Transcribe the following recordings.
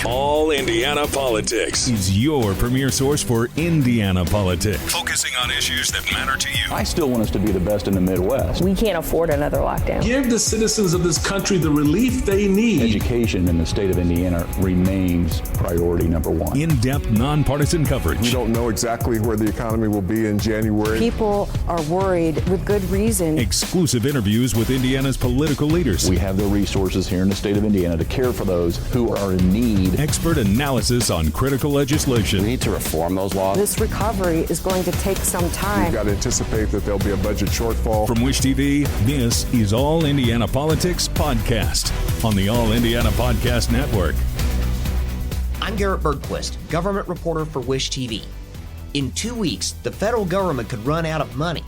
All Indiana Politics is your premier source for Indiana politics, focusing on issues that matter to you. I still want us to be the best in the Midwest. We can't afford another lockdown. Give the citizens of this country the relief they need. Education in the state of Indiana remains priority number one. In-depth, nonpartisan coverage. We don't know exactly where the economy will be in January. People are worried with good reason. Exclusive interviews with Indiana's political leaders. We have the resources here in the state of Indiana to care for those who are in need. Expert analysis on critical legislation. We need to reform those laws. This recovery is going to take some time. We've got to anticipate that there'll be a budget shortfall. From Wish TV, this is All Indiana Politics Podcast on the All Indiana Podcast Network. I'm Garrett Bergquist, government reporter for Wish TV. In 2 weeks, the federal government could run out of money.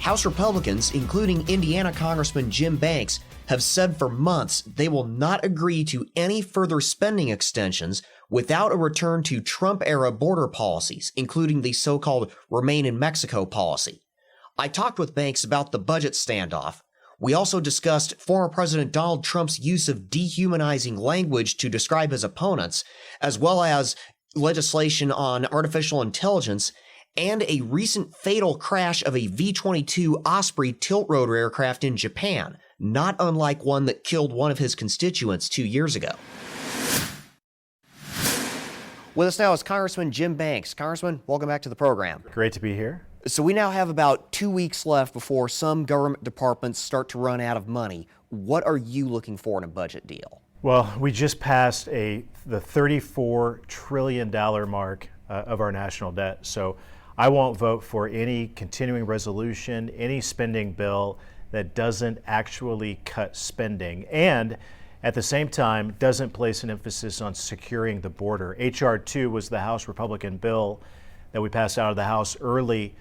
House Republicans, including Indiana Congressman Jim Banks, have said for months they will not agree to any further spending extensions without a return to Trump-era border policies, including the so-called Remain in Mexico policy. I talked with Banks about the budget standoff. We also discussed former President Donald Trump's use of dehumanizing language to describe his opponents, as well as legislation on artificial intelligence and a recent fatal crash of a V-22 Osprey tilt-rotor aircraft in Japan, not unlike one that killed one of his constituents 2 years ago. With us now is Congressman Jim Banks. Congressman, welcome back to the program. Great to be here. So we now have about 2 weeks left before some government departments start to run out of money. What are you looking for in a budget deal? Well, we just passed the $34 trillion mark of our national debt. So I won't vote for any continuing resolution, any spending bill that doesn't actually cut spending and at the same time doesn't place an emphasis on securing the border. H.R. 2 was the House Republican bill that we passed out of the House early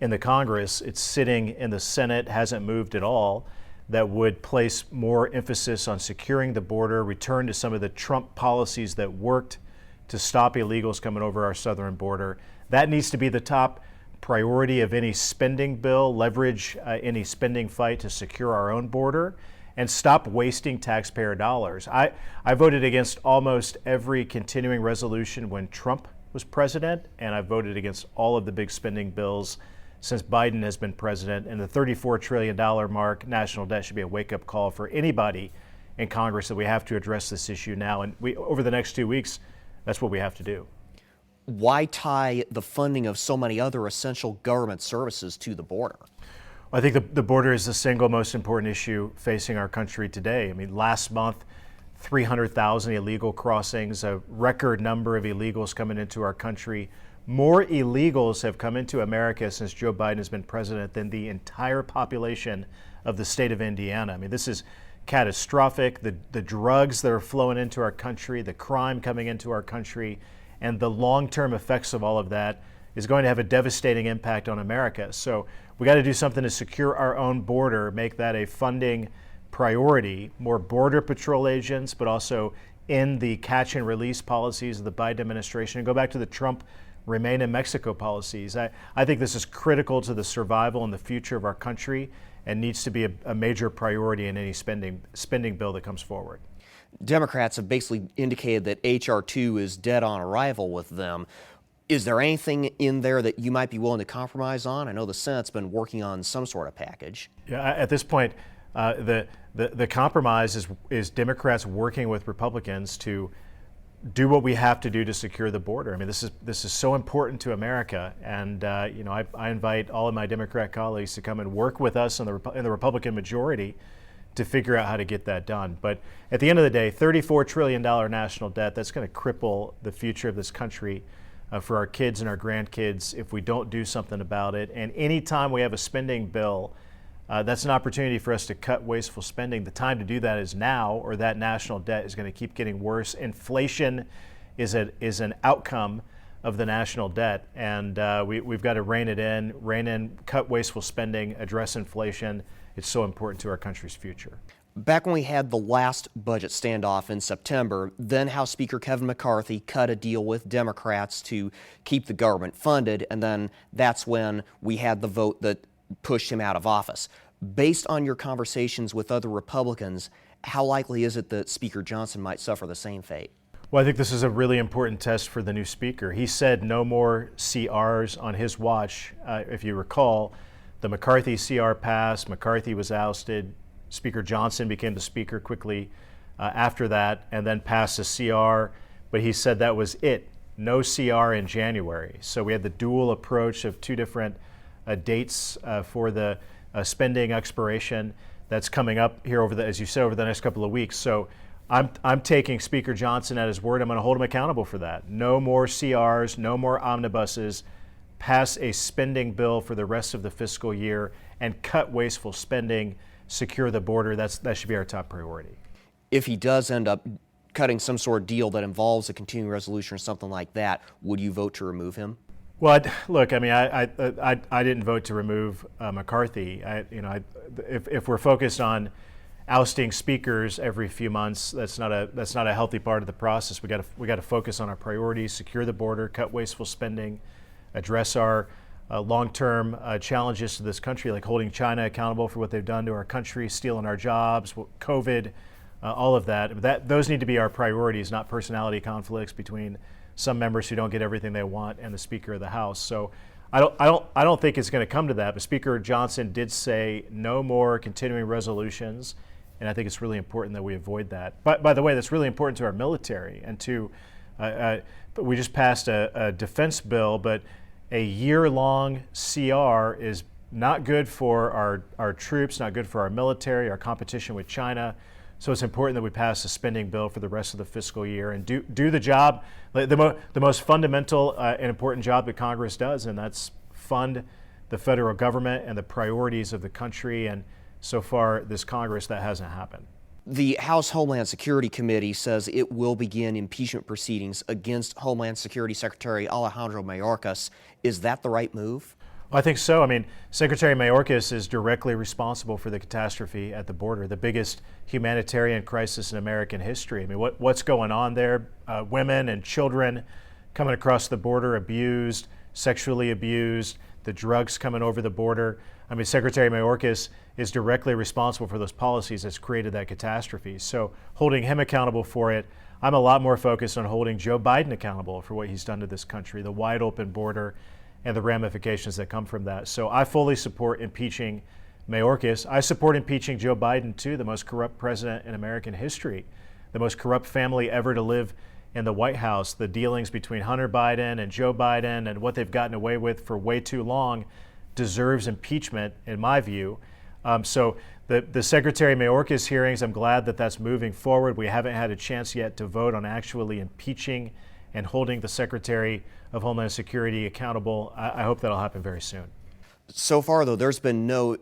in the Congress. It's sitting in the Senate, hasn't moved at all, that would place more emphasis on securing the border, return to some of the Trump policies that worked to stop illegals coming over our southern border. That needs to be the top priority of any spending bill, leverage any spending fight to secure our own border, and stop wasting taxpayer dollars. I voted against almost every continuing resolution when Trump was president, and I voted against all of the big spending bills since Biden has been president. And the $34 trillion mark, national debt, should be a wake-up call for anybody in Congress that we have to address this issue now. And over the next 2 weeks, that's what we have to do. Why tie the funding of so many other essential government services to the border? I think the border is the single most important issue facing our country today. I mean, last month, 300,000 illegal crossings, a record number of illegals coming into our country. More illegals have come into America since Joe Biden has been president than the entire population of the state of Indiana. I mean, this is catastrophic. The drugs that are flowing into our country, the crime coming into our country, and the long-term effects of all of that is going to have a devastating impact on America. So we got to do something to secure our own border, make that a funding priority, more border patrol agents, but also in the catch and release policies of the Biden administration, and go back to the Trump Remain in Mexico policies. I think this is critical to the survival and the future of our country and needs to be a major priority in any spending bill that comes forward. Democrats have basically indicated that H.R. 2 is dead on arrival with them. Is there anything in there that you might be willing to compromise on? I know the Senate's been working on some sort of package. Yeah, at this point, the compromise is Democrats working with Republicans to do what we have to do to secure the border. I mean, this is so important to America, and I invite all of my Democrat colleagues to come and work with us in the Republican majority to figure out how to get that done. But at the end of the day, $34 trillion national debt, that's going to cripple the future of this country for our kids and our grandkids if we don't do something about it. And anytime we have a spending bill, that's an opportunity for us to cut wasteful spending. The time to do that is now, or that national debt is going to keep getting worse. Inflation is an outcome of the national debt, and we've got to rein in, cut wasteful spending, address inflation. It's so important to our country's future. Back when we had the last budget standoff in September, then House Speaker Kevin McCarthy cut a deal with Democrats to keep the government funded, and then that's when we had the vote that pushed him out of office. Based on your conversations with other Republicans, how likely is it that Speaker Johnson might suffer the same fate? Well, I think this is a really important test for the new speaker. He said no more CRs on his watch. If you recall, the McCarthy CR passed, McCarthy was ousted, Speaker Johnson became the speaker quickly after that, and then passed a CR, but he said that was it. No CR in January. So we had the dual approach of two different dates for the spending expiration that's coming up here as you said, over the next couple of weeks. So I'm taking Speaker Johnson at his word. I'm going to hold him accountable for that. No more CRs, no more omnibuses. Pass a spending bill for the rest of the fiscal year and cut wasteful spending, secure the border. That should be our top priority. If he does end up cutting some sort of deal that involves a continuing resolution or something like that, would you vote to remove him? Well, look, I mean, I didn't vote to remove McCarthy. If we're focused on ousting speakers every few months, that's not a healthy part of the process. We got to focus on our priorities: secure the border, cut wasteful spending, address our long-term challenges to this country, like holding China accountable for what they've done to our country, stealing our jobs, COVID, all of that. Those need to be our priorities, not personality conflicts between some members who don't get everything they want and the Speaker of the House. So I don't think it's going to come to that. But Speaker Johnson did say no more continuing resolutions, and I think it's really important that we avoid that. But by the way, that's really important to our military and to. We just passed a defense bill, but a year-long CR is not good for our troops, not good for our military, our competition with China. So it's important that we pass a spending bill for the rest of the fiscal year and do the job, the most fundamental and important job that Congress does, and that's fund the federal government and the priorities of the country. And so far, this Congress, that hasn't happened. The House Homeland Security Committee says it will begin impeachment proceedings against Homeland Security Secretary Alejandro Mayorkas. Is that the right move? I think so. I mean, Secretary Mayorkas is directly responsible for the catastrophe at the border, the biggest humanitarian crisis in American history. I mean, what's going on there? Women and children coming across the border, abused, sexually abused, the drugs coming over the border. I mean, Secretary Mayorkas is directly responsible for those policies that's created that catastrophe. So holding him accountable for it, I'm a lot more focused on holding Joe Biden accountable for what he's done to this country, the wide open border and the ramifications that come from that. So I fully support impeaching Mayorkas. I support impeaching Joe Biden too, the most corrupt president in American history, the most corrupt family ever to live in the White House. The dealings between Hunter Biden and Joe Biden and what they've gotten away with for way too long deserves impeachment, in my view. So the Secretary Mayorkas hearings, I'm glad that that's moving forward. We haven't had a chance yet to vote on actually impeaching and holding the Secretary of Homeland Security accountable. I hope that'll happen very soon. So far, though, there's been no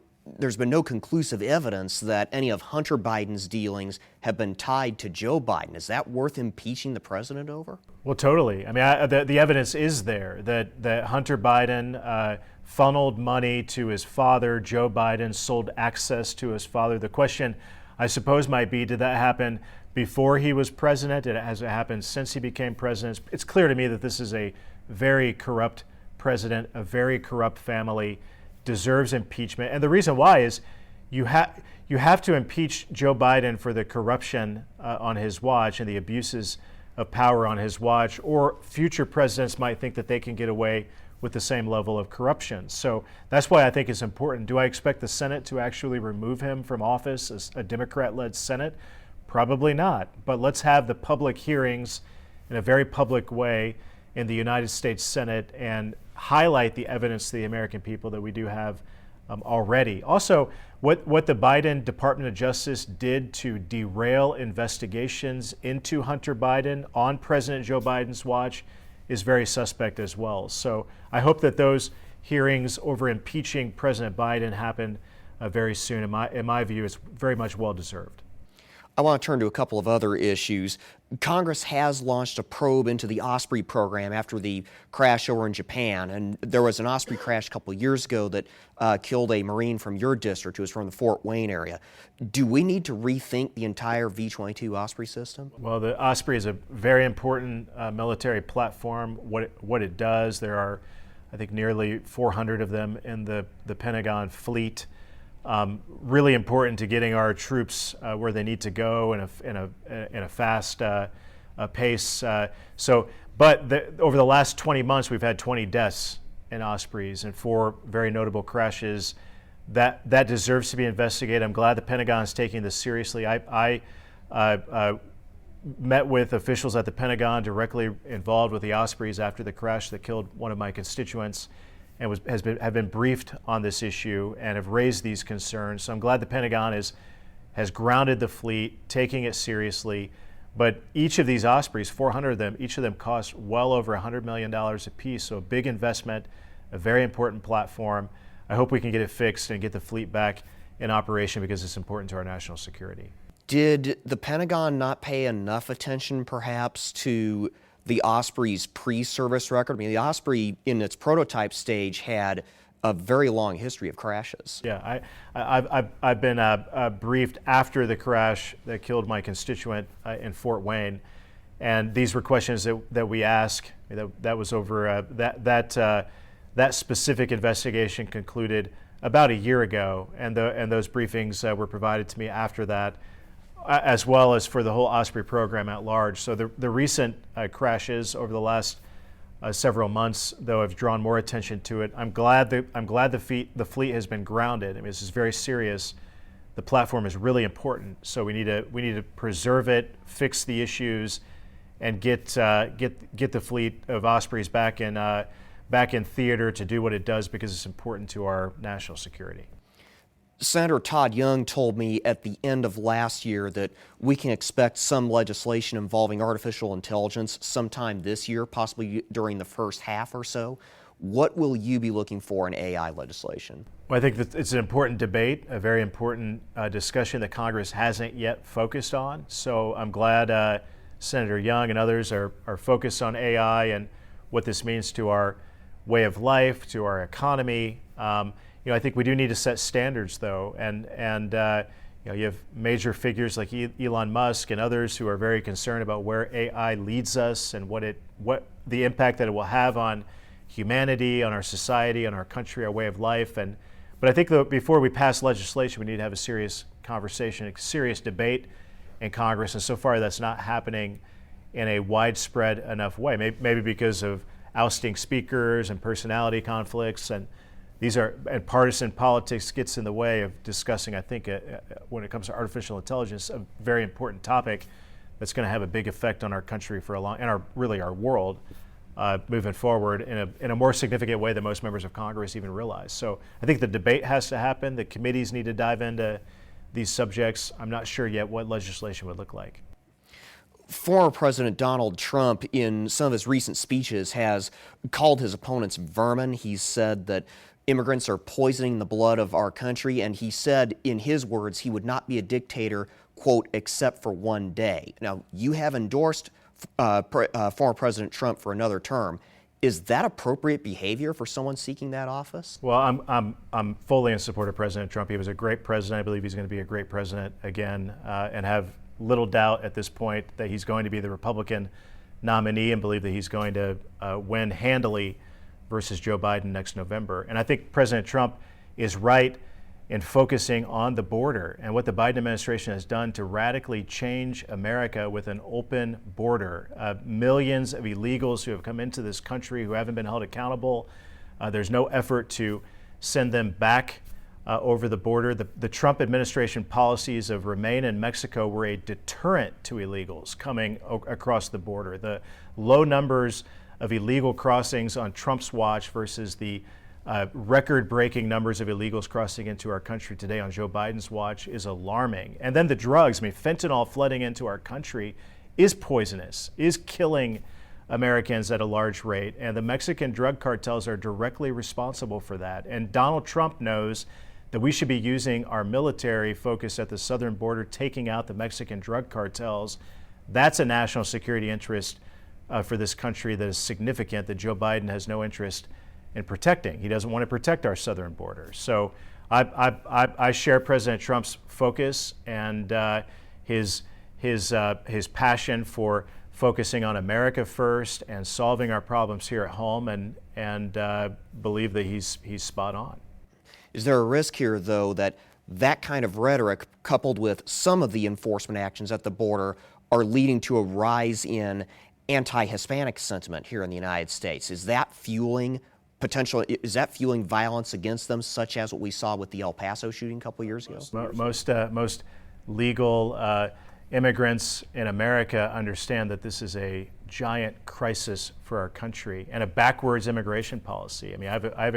conclusive evidence that any of Hunter Biden's dealings have been tied to Joe Biden. Is that worth impeaching the president over? Well, totally. I mean, the evidence is there that Hunter Biden funneled money to his father. Joe Biden sold access to his father. The question, I suppose, might be, did that happen before he was president? Has it happened since he became president? It's clear to me that this is a very corrupt president, a very corrupt family, deserves impeachment. And the reason why is you have to impeach Joe Biden for the corruption on his watch and the abuses of power on his watch, or future presidents might think that they can get away with the same level of corruption. So that's why I think it's important. Do I expect the Senate to actually remove him from office as a Democrat-led Senate? Probably not. But let's have the public hearings in a very public way in the United States Senate and highlight the evidence to the American people that we do have already. Also, what the Biden Department of Justice did to derail investigations into Hunter Biden on President Joe Biden's watch is very suspect as well. So I hope that those hearings over impeaching President Biden happen very soon. In my view, it's very much well-deserved. I want to turn to a couple of other issues. Congress has launched a probe into the Osprey program after the crash over in Japan. And there was an Osprey crash a couple of years ago that killed a Marine from your district who was from the Fort Wayne area. Do we need to rethink the entire V-22 Osprey system? Well, the Osprey is a very important military platform. What it does, there are, I think, nearly 400 of them in the Pentagon fleet. Really important to getting our troops where they need to go in a fast pace. Over the last 20 months, we've had 20 deaths in Ospreys and 4 very notable crashes. That deserves to be investigated. I'm glad the Pentagon is taking this seriously. I met with officials at the Pentagon directly involved with the Ospreys after the crash that killed one of my constituents, and have been briefed on this issue and have raised these concerns. So I'm glad the Pentagon has grounded the fleet, taking it seriously. But each of these Ospreys, 400 of them, each of them cost well over $100 million a piece. So a big investment, a very important platform. I hope we can get it fixed and get the fleet back in operation because it's important to our national security. Did the Pentagon not pay enough attention, perhaps, to the Osprey's pre-service record? I mean, the Osprey, in its prototype stage, had a very long history of crashes. Yeah, I've been briefed after the crash that killed my constituent in Fort Wayne, and these were questions that we ask. That was over that specific investigation concluded about a year ago, and those briefings were provided to me after that, as well as for the whole Osprey program at large. So the recent crashes over the last several months, though, have drawn more attention to it. I'm glad the fleet has been grounded. I mean, this is very serious. The platform is really important, so we need to preserve it, fix the issues, and get the fleet of Ospreys back in theater to do what it does because it's important to our national security. Senator Todd Young told me at the end of last year that we can expect some legislation involving artificial intelligence sometime this year, possibly during the first half or so. What will you be looking for in AI legislation? Well, I think that it's an important debate, a very important discussion that Congress hasn't yet focused on. So I'm glad Senator Young and others are focused on AI and what this means to our way of life, to our economy. I think we do need to set standards, though, and you have major figures like Elon Musk and others who are very concerned about where AI leads us and what the impact that it will have on humanity, on our society, on our country, our way of life. But I think that before we pass legislation, we need to have a serious conversation, a serious debate in Congress, and so far that's not happening in a widespread enough way. Maybe because of ousting speakers and personality conflicts, and partisan politics gets in the way of discussing, I think, when it comes to artificial intelligence, a very important topic that's going to have a big effect on our country for a long, and our world moving forward in a more significant way than most members of Congress even realize. So I think the debate has to happen. The committees need to dive into these subjects. I'm not sure yet what legislation would look like. Former President Donald Trump, in some of his recent speeches, has called his opponents vermin. He's said that immigrants are poisoning the blood of our country, and he said, in his words, he would not be a dictator, quote, except for one day. Now, you have endorsed former President Trump for another term. Is that appropriate behavior for someone seeking that office? Well, I'm fully in support of President Trump. He was a great president. I believe he's going to be a great president again, and have little doubt at this point that he's going to be the Republican nominee, and believe that he's going to win handily versus Joe Biden next November. And I think President Trump is right in focusing on the border and what the Biden administration has done to radically change America with an open border. Millions of illegals who have come into this country who haven't been held accountable. There's no effort to send them back over the border. The Trump administration policies of remain in Mexico were a deterrent to illegals coming across the border. The low numbers of illegal crossings on Trump's watch versus the record-breaking numbers of illegals crossing into our country today on Joe Biden's watch is alarming. And then the drugs, fentanyl flooding into our country is poisonous, is killing Americans at a large rate. And the Mexican drug cartels are directly responsible for that. And Donald Trump knows that we should be using our military focus at the southern border, taking out the Mexican drug cartels. That's a national security interest for this country that is significant, that Joe Biden has no interest in protecting. He doesn't want to protect our southern border. So I share President Trump's focus and his passion for focusing on America first and solving our problems here at home, and believe that he's spot on. Is there a risk here, though, that kind of rhetoric, coupled with some of the enforcement actions at the border, are leading to a rise in anti-Hispanic sentiment here in the United States. Is that fueling violence against them, such as what we saw with the El Paso shooting a couple of years ago? Most legal immigrants in America understand that this is a giant crisis for our country and a backwards immigration policy. I mean, I have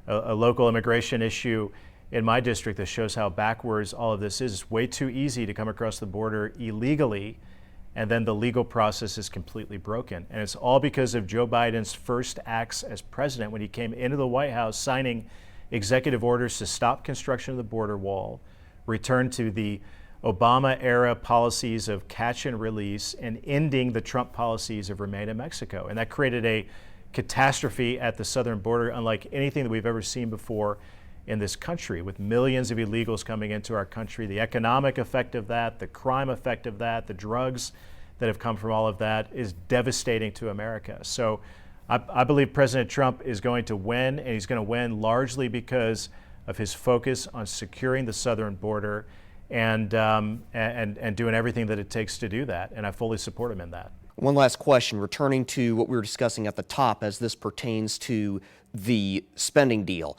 a local immigration issue in my district that shows how backwards all of this is. It's way too easy to come across the border illegally, and then the legal process is completely broken. And it's all because of Joe Biden's first acts as president when he came into the White House signing executive orders to stop construction of the border wall, return to the Obama-era policies of catch and release, and ending the Trump policies of remain in Mexico. And that created a catastrophe at the southern border unlike anything that we've ever seen before in this country, with millions of illegals coming into our country. The economic effect of that, the crime effect of that, the drugs that have come from all of that is devastating to America. So I believe President Trump is going to win, and he's going to win largely because of his focus on securing the southern border and doing everything that it takes to do that. And I fully support him in that. One last question, returning to what we were discussing at the top as this pertains to the spending deal.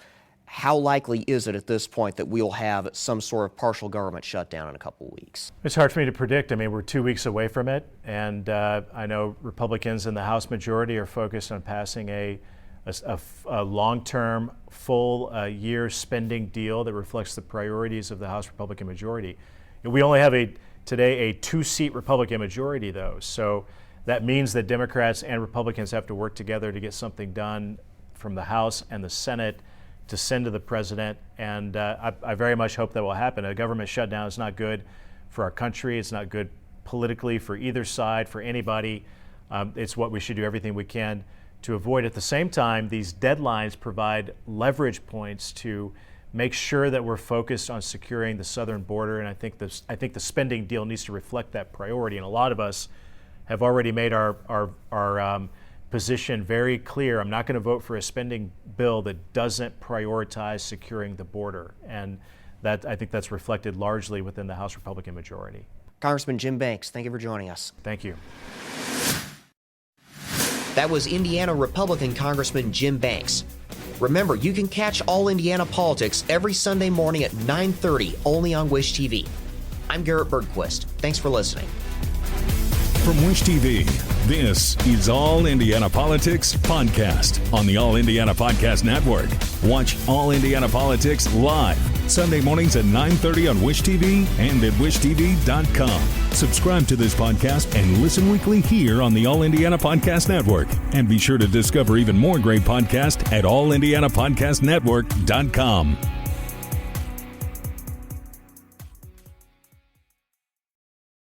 How likely is it at this point that we'll have some sort of partial government shutdown in a couple of weeks? It's hard for me to predict. I mean, we're 2 weeks away from it, and I know Republicans in the House majority are focused on passing a long-term, full-year spending deal that reflects the priorities of the House Republican majority. And we only have today a 2-seat Republican majority, though, so that means that Democrats and Republicans have to work together to get something done from the House and the Senate to send to the president, and I very much hope that will happen. A government shutdown is not good for our country. It's not good politically for either side, for anybody. It's what we should do everything we can to avoid. At the same time, these deadlines provide leverage points to make sure that we're focused on securing the southern border, and I think the spending deal needs to reflect that priority. And a lot of us have already made our position very clear. I'm not going to vote for a spending bill that doesn't prioritize securing the border, and that I think that's reflected largely within the House Republican majority. Congressman Jim Banks, thank you for joining us. Thank you. That was Indiana Republican Congressman Jim Banks. Remember, you can catch All Indiana Politics every Sunday morning at 9:30 only on Wish TV. I'm Garrett Bergquist. Thanks for listening. From Wish TV, this is All Indiana Politics Podcast on the All Indiana Podcast Network. Watch All Indiana Politics live Sunday mornings at 9:30 on Wish TV and at wishtv.com. Subscribe to this podcast and listen weekly here on the All Indiana Podcast Network. And be sure to discover even more great podcasts at allindianapodcastnetwork.com.